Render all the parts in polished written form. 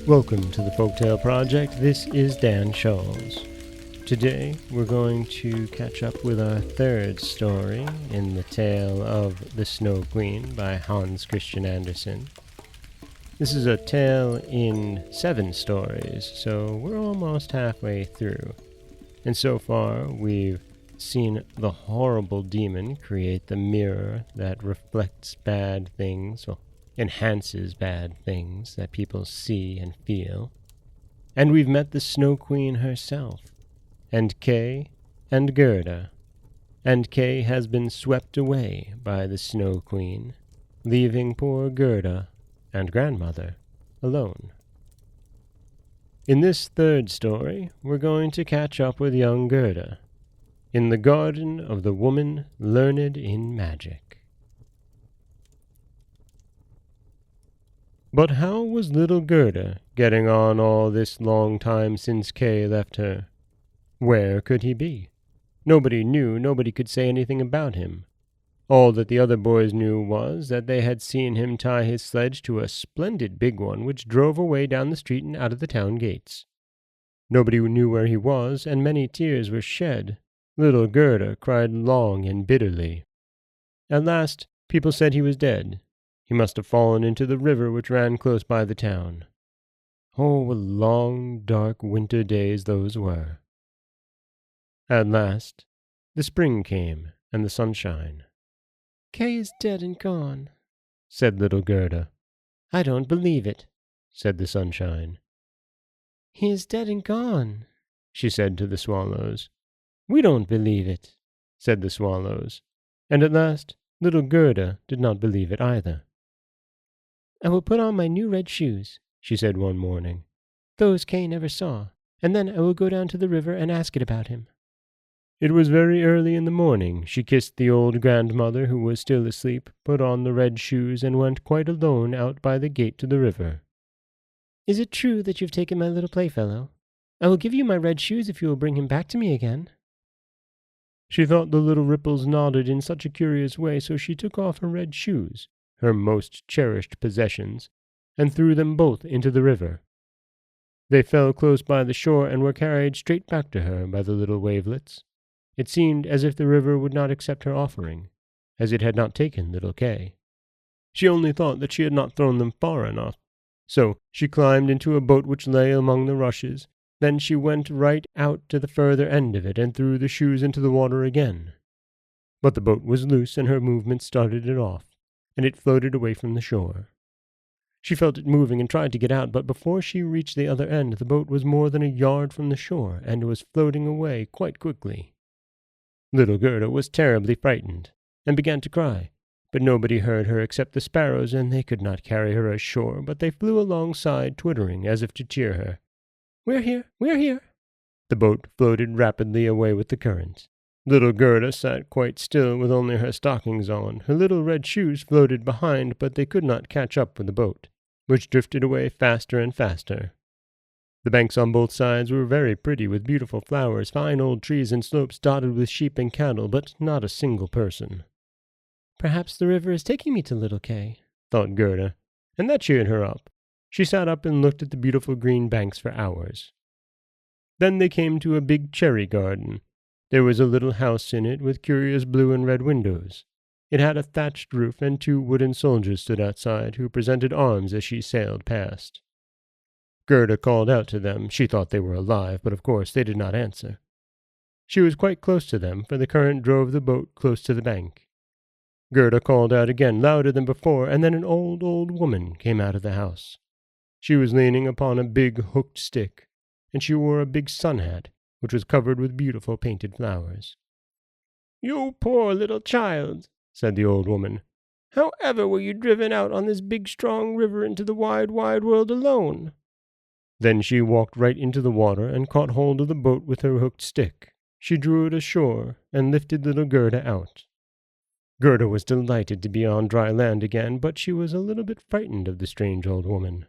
Welcome to the Folktale Project. This is Dan Scholes. Today we're going to catch up with our third story in the tale of The Snow Queen by Hans Christian Andersen. This is a tale in 7 stories, so we're almost halfway through. And so far we've seen the horrible demon create the mirror that reflects bad things, or enhances bad things that people see and feel. And we've met the Snow Queen herself, and Kay, and Gerda. And Kay has been swept away by the Snow Queen, leaving poor Gerda and grandmother alone. In this third story, we're going to catch up with young Gerda in the garden of the woman learned in magic. But how was little Gerda getting on all this long time since Kay left her? Where could he be? Nobody knew, nobody could say anything about him. All that the other boys knew was that they had seen him tie his sledge to a splendid big one which drove away down the street and out of the town gates. Nobody knew where he was, and many tears were shed. Little Gerda cried long and bitterly. At last, people said he was dead. He must have fallen into the river which ran close by the town. Oh, what long, dark winter days those were. At last, the spring came, and the sunshine. "Kay is dead and gone," said little Gerda. "I don't believe it," said the sunshine. "He is dead and gone," she said to the swallows. "We don't believe it," said the swallows. And at last, little Gerda did not believe it either. "I will put on my new red shoes," she said one morning. "Those Kay never saw, and then I will go down to the river and ask it about him." It was very early in the morning. She kissed the old grandmother, who was still asleep, put on the red shoes, and went quite alone out by the gate to the river. "Is it true that you have taken my little playfellow? I will give you my red shoes if you will bring him back to me again." She thought the little ripples nodded in such a curious way, so she took off her red shoes, her most cherished possessions, and threw them both into the river. They fell close by the shore and were carried straight back to her by the little wavelets. It seemed as if the river would not accept her offering, as it had not taken little Kay. She only thought that she had not thrown them far enough, so she climbed into a boat which lay among the rushes. Then she went right out to the further end of it and threw the shoes into the water again. But the boat was loose, and her movement started it off, and it floated away from the shore. She felt it moving and tried to get out, but before she reached the other end, the boat was more than a yard from the shore, and was floating away quite quickly. Little Gerda was terribly frightened, and began to cry, but nobody heard her except the sparrows, and they could not carry her ashore, but they flew alongside, twittering as if to cheer her. "We're here, we're here." The boat floated rapidly away with the current. Little Gerda sat quite still with only her stockings on. Her little red shoes floated behind, but they could not catch up with the boat, which drifted away faster and faster. The banks on both sides were very pretty, with beautiful flowers, fine old trees, and slopes dotted with sheep and cattle, but not a single person. "Perhaps the river is taking me to little Kay," thought Gerda, and that cheered her up. She sat up and looked at the beautiful green banks for hours. Then they came to a big cherry garden. There was a little house in it with curious blue and red windows. It had a thatched roof, and 2 wooden soldiers stood outside, who presented arms as she sailed past. Gerda called out to them. She thought they were alive, but of course they did not answer. She was quite close to them, for the current drove the boat close to the bank. Gerda called out again, louder than before, and then an old woman came out of the house. She was leaning upon a big hooked stick, and she wore a big sun hat, which was covered with beautiful painted flowers. "You poor little child," said the old woman. "How ever were you driven out on this big strong river into the wide, wide world alone?" Then she walked right into the water and caught hold of the boat with her hooked stick. She drew it ashore and lifted little Gerda out. Gerda was delighted to be on dry land again, but she was a little bit frightened of the strange old woman.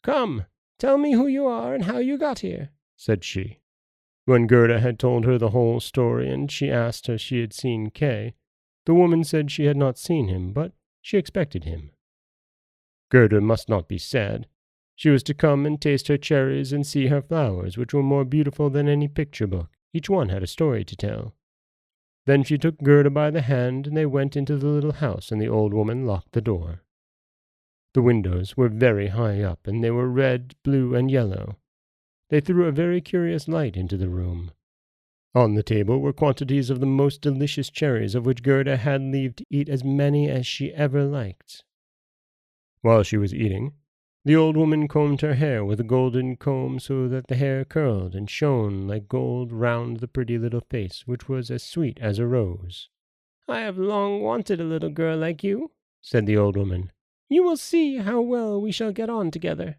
"Come, tell me who you are and how you got here," said she. When Gerda had told her the whole story and she asked if she had seen Kay, the woman said she had not seen him, but she expected him. Gerda must not be sad. She was to come and taste her cherries and see her flowers, which were more beautiful than any picture book. Each one had a story to tell. Then she took Gerda by the hand, and they went into the little house, and the old woman locked the door. The windows were very high up, and they were red, blue, and yellow. They threw a very curious light into the room. On the table were quantities of the most delicious cherries, of which Gerda had leave to eat as many as she ever liked. While she was eating, the old woman combed her hair with a golden comb so that the hair curled and shone like gold round the pretty little face, which was as sweet as a rose. "I have long wanted a little girl like you," said the old woman. "You will see how well we shall get on together."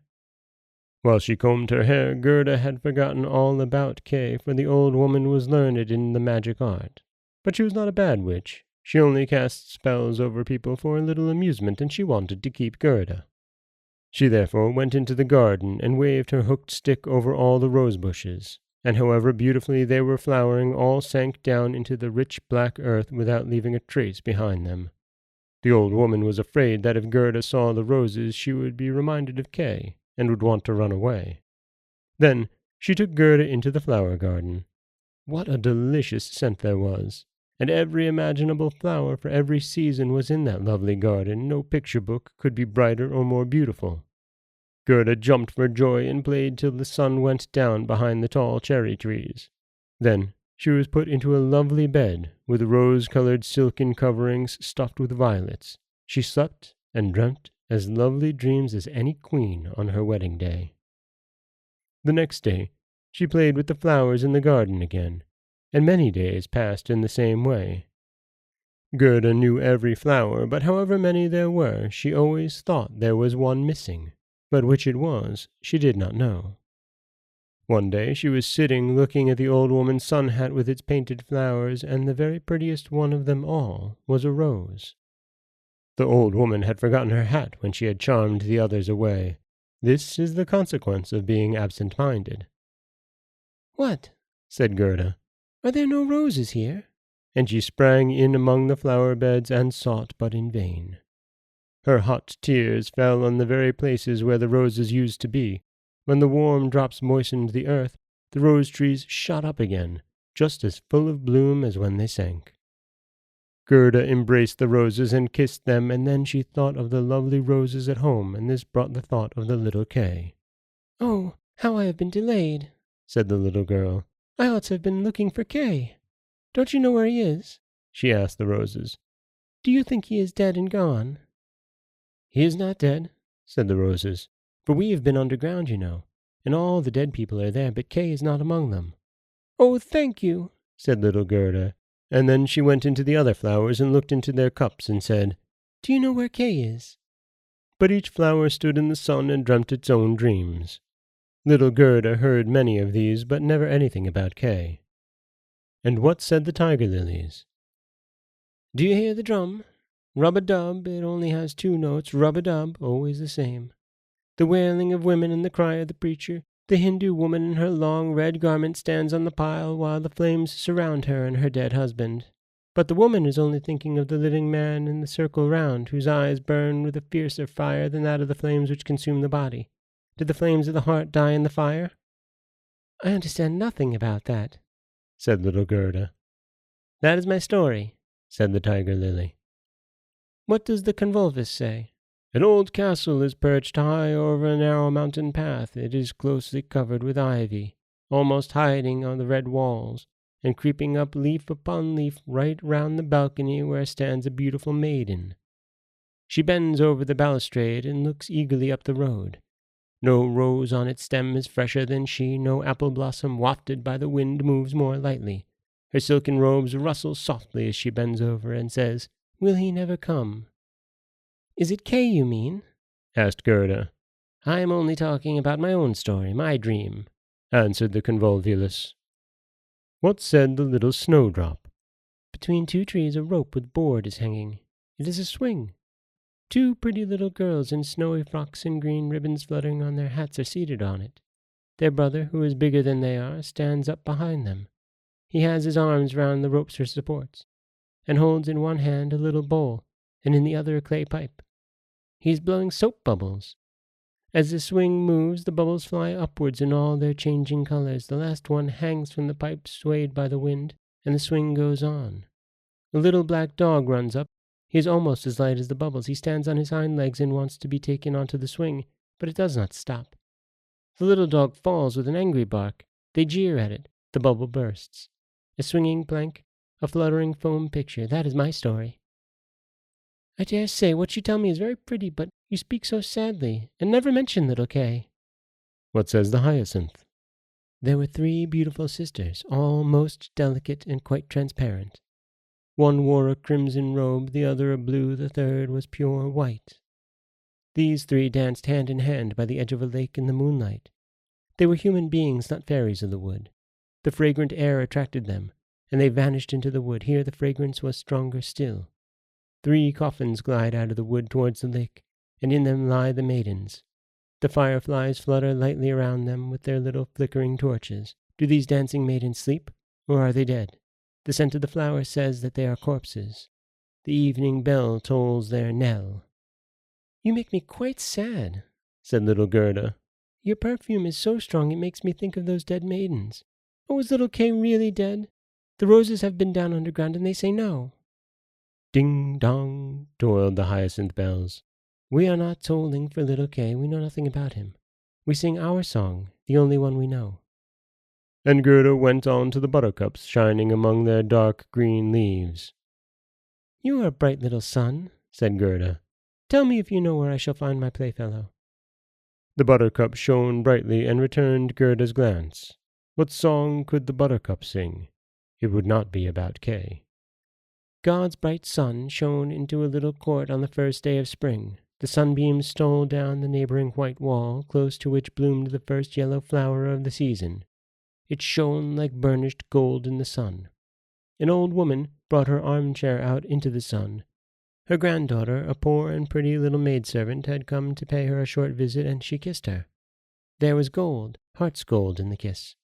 While she combed her hair, Gerda had forgotten all about Kay, for the old woman was learned in the magic art. But she was not a bad witch. She only cast spells over people for a little amusement, and she wanted to keep Gerda. She therefore went into the garden and waved her hooked stick over all the rose bushes, and however beautifully they were flowering, all sank down into the rich black earth without leaving a trace behind them. The old woman was afraid that if Gerda saw the roses she would be reminded of Kay, and would want to run away. Then she took Gerda into the flower garden. What a delicious scent there was! And every imaginable flower for every season was in that lovely garden. No picture book could be brighter or more beautiful. Gerda jumped for joy and played till the sun went down behind the tall cherry trees. Then she was put into a lovely bed, with rose-colored silken coverings stuffed with violets. She slept and dreamt as lovely dreams as any queen on her wedding day. The next day she played with the flowers in the garden again, and many days passed in the same way. Gerda knew every flower, but however many there were, she always thought there was one missing, but which it was she did not know. One day she was sitting looking at the old woman's sun hat with its painted flowers, and the very prettiest one of them all was a rose. The old woman had forgotten her hat when she had charmed the others away. This is the consequence of being absent-minded. "What?" said Gerda. "Are there no roses here?" And she sprang in among the flower-beds and sought, but in vain. Her hot tears fell on the very places where the roses used to be. When the warm drops moistened the earth, the rose-trees shot up again, just as full of bloom as when they sank. Gerda embraced the roses and kissed them, and then she thought of the lovely roses at home, and this brought the thought of the little Kay. "Oh, how I have been delayed," said the little girl. "I ought to have been looking for Kay. Don't you know where he is?" she asked the roses. "Do you think he is dead and gone?" "He is not dead," said the roses, "for we have been underground, you know, and all the dead people are there, but Kay is not among them." "Oh, thank you," said little Gerda, and then she went into the other flowers and looked into their cups and said, "Do you know where Kay is?" But each flower stood in the sun and dreamt its own dreams. Little Gerda heard many of these, but never anything about Kay. And what said the tiger lilies? "Do you hear the drum? Rub-a-dub, it only has 2 notes, rub-a-dub, always the same. The wailing of women and the cry of the preacher. The Hindu woman in her long red garment stands on the pile while the flames surround her and her dead husband. But the woman is only thinking of the living man in the circle round, whose eyes burn with a fiercer fire than that of the flames which consume the body. Did the flames of the heart die in the fire?" "I understand nothing about that," said little Gerda. "That is my story," said the tiger lily. "What does the convolvulus say?" "An old castle is perched high over a narrow mountain path. It is closely covered with ivy, almost hiding on the red walls, and creeping up leaf upon leaf right round the balcony where stands a beautiful maiden. She bends over the balustrade and looks eagerly up the road. No rose on its stem is fresher than she, no apple blossom wafted by the wind moves more lightly. Her silken robes rustle softly as she bends over and says, 'Will he never come?'" "Is it Kay you mean?" asked Gerda. "I am only talking about my own story, my dream," answered the convolvulus. What said the little snowdrop? "Between 2 trees a rope with board is hanging. It is a swing. 2 pretty little girls in snowy frocks and green ribbons fluttering on their hats are seated on it. Their brother, who is bigger than they are, stands up behind them. He has his arms round the ropes for supports, and holds in one hand a little bowl, and in the other a clay pipe. He is blowing soap bubbles. As the swing moves, the bubbles fly upwards in all their changing colors. The last one hangs from the pipe, swayed by the wind, and the swing goes on. A little black dog runs up. He is almost as light as the bubbles. He stands on his hind legs and wants to be taken onto the swing, but it does not stop. The little dog falls with an angry bark. They jeer at it. The bubble bursts. A swinging plank, a fluttering foam picture. That is my story. I dare say what you tell me is very pretty, but you speak so sadly, and never mention little Kay. What says the hyacinth? There were 3 beautiful sisters, all most delicate and quite transparent. One wore a crimson robe, the other a blue, the third was pure white. These 3 danced hand in hand by the edge of a lake in the moonlight. They were human beings, not fairies of the wood. The fragrant air attracted them, and they vanished into the wood. Here the fragrance was stronger still. 3 coffins glide out of the wood towards the lake, and in them lie the maidens. The fireflies flutter lightly around them with their little flickering torches. Do these dancing maidens sleep, or are they dead? The scent of the flowers says that they are corpses. The evening bell tolls their knell. You make me quite sad, said little Gerda. Your perfume is so strong it makes me think of those dead maidens. Oh, is little Kay really dead? The roses have been down underground, and they say no. Ding dong, tolled the hyacinth bells. We are not tolling for little Kay. We know nothing about him. We sing our song, the only one we know. And Gerda went on to the buttercups shining among their dark green leaves. You are a bright little sun, said Gerda. Tell me if you know where I shall find my playfellow. The buttercup shone brightly and returned Gerda's glance. What song could the buttercup sing? It would not be about Kay. God's bright sun shone into a little court on the first day of spring. The sunbeams stole down the neighboring white wall, close to which bloomed the first yellow flower of the season. It shone like burnished gold in the sun. An old woman brought her armchair out into the sun. Her granddaughter, a poor and pretty little maidservant, had come to pay her a short visit, and she kissed her. There was gold, heart's gold, in the kiss.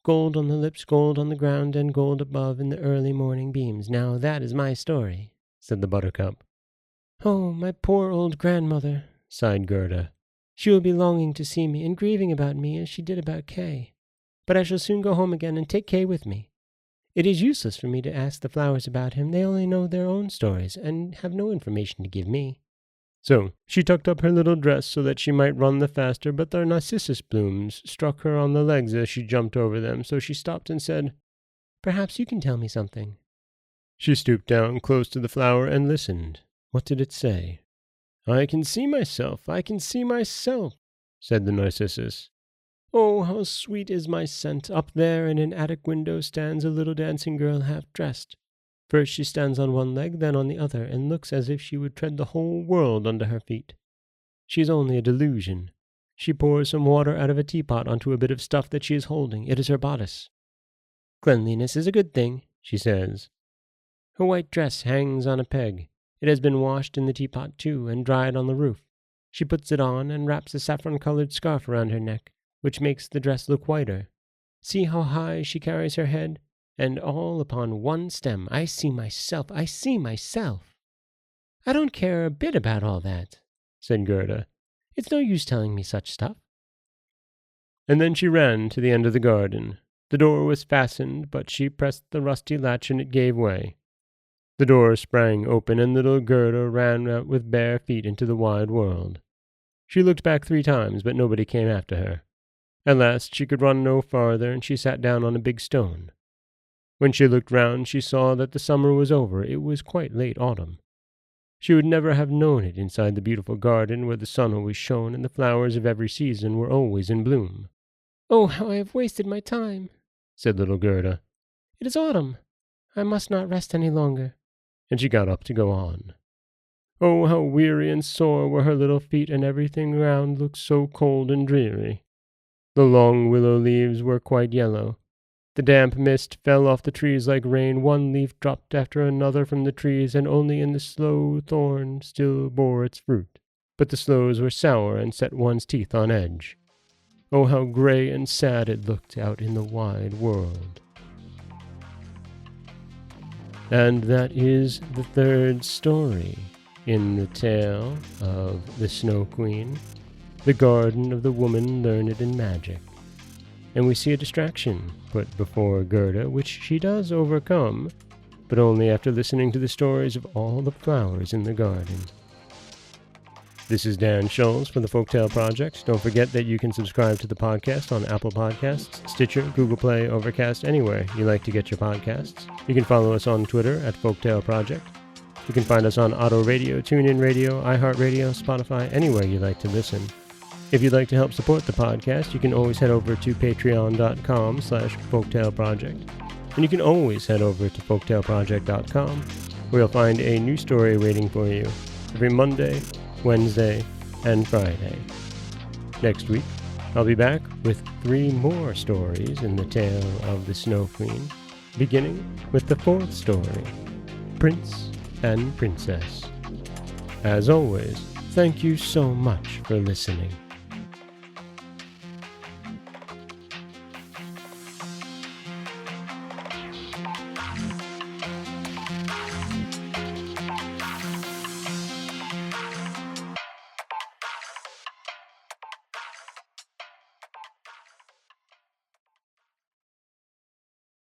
Gold on the lips, gold on the ground, and gold above in the early morning beams. Now that is my story, said the buttercup. Oh, my poor old grandmother, sighed Gerda. She will be longing to see me and grieving about me as she did about Kay. But I shall soon go home again and take Kay with me. It is useless for me to ask the flowers about him. They only know their own stories and have no information to give me. So she tucked up her little dress so that she might run the faster, but the narcissus blooms struck her on the legs as she jumped over them, so she stopped and said, Perhaps you can tell me something. She stooped down close to the flower and listened. What did it say? I can see myself, said the narcissus. Oh, how sweet is my scent! Up there in an attic window stands a little dancing girl half-dressed. First she stands on one leg, then on the other, and looks as if she would tread the whole world under her feet. She is only a delusion. She pours some water out of a teapot onto a bit of stuff that she is holding. It is her bodice. Cleanliness is a good thing, she says. Her white dress hangs on a peg. It has been washed in the teapot too, and dried on the roof. She puts it on and wraps a saffron-colored scarf around her neck, which makes the dress look whiter. See how high she carries her head, and all upon one stem. I see myself. I don't care a bit about all that, said Gerda. It's no use telling me such stuff. And then she ran to the end of the garden. The door was fastened, but she pressed the rusty latch and it gave way. The door sprang open, and little Gerda ran out with bare feet into the wide world. She looked back 3 times, but nobody came after her. At last she could run no farther, and she sat down on a big stone. When she looked round, she saw that the summer was over. It was quite late autumn. She would never have known it inside the beautiful garden where the sun always shone and the flowers of every season were always in bloom. Oh, how I have wasted my time, said little Gerda. It is autumn. I must not rest any longer. And she got up to go on. Oh, how weary and sore were her little feet, and everything round looked so cold and dreary. The long willow leaves were quite yellow. The damp mist fell off the trees like rain. One leaf dropped after another from the trees, and only in the sloe thorn still bore its fruit. But the sloes were sour and set one's teeth on edge. Oh, how grey and sad it looked out in the wide world. And that is the third story in the tale of the Snow Queen, the garden of the woman learned in magic. And we see a distraction put before Gerda, which she does overcome, but only after listening to the stories of all the flowers in the garden. This is Dan Scholes for the Folktale Project. Don't forget that you can subscribe to the podcast on Apple Podcasts, Stitcher, Google Play, Overcast, anywhere you like to get your podcasts. You can follow us on Twitter at Folktale Project. You can find us on Auto Radio, TuneIn Radio, iHeartRadio, Spotify, anywhere you like to listen. If you'd like to help support the podcast, you can always head over to patreon.com/folktaleproject. And you can always head over to folktaleproject.com, where you'll find a new story waiting for you every Monday, Wednesday, and Friday. Next week, I'll be back with 3 more stories in the tale of the Snow Queen, beginning with the 4th story, Prince and Princess. As always, thank you so much for listening.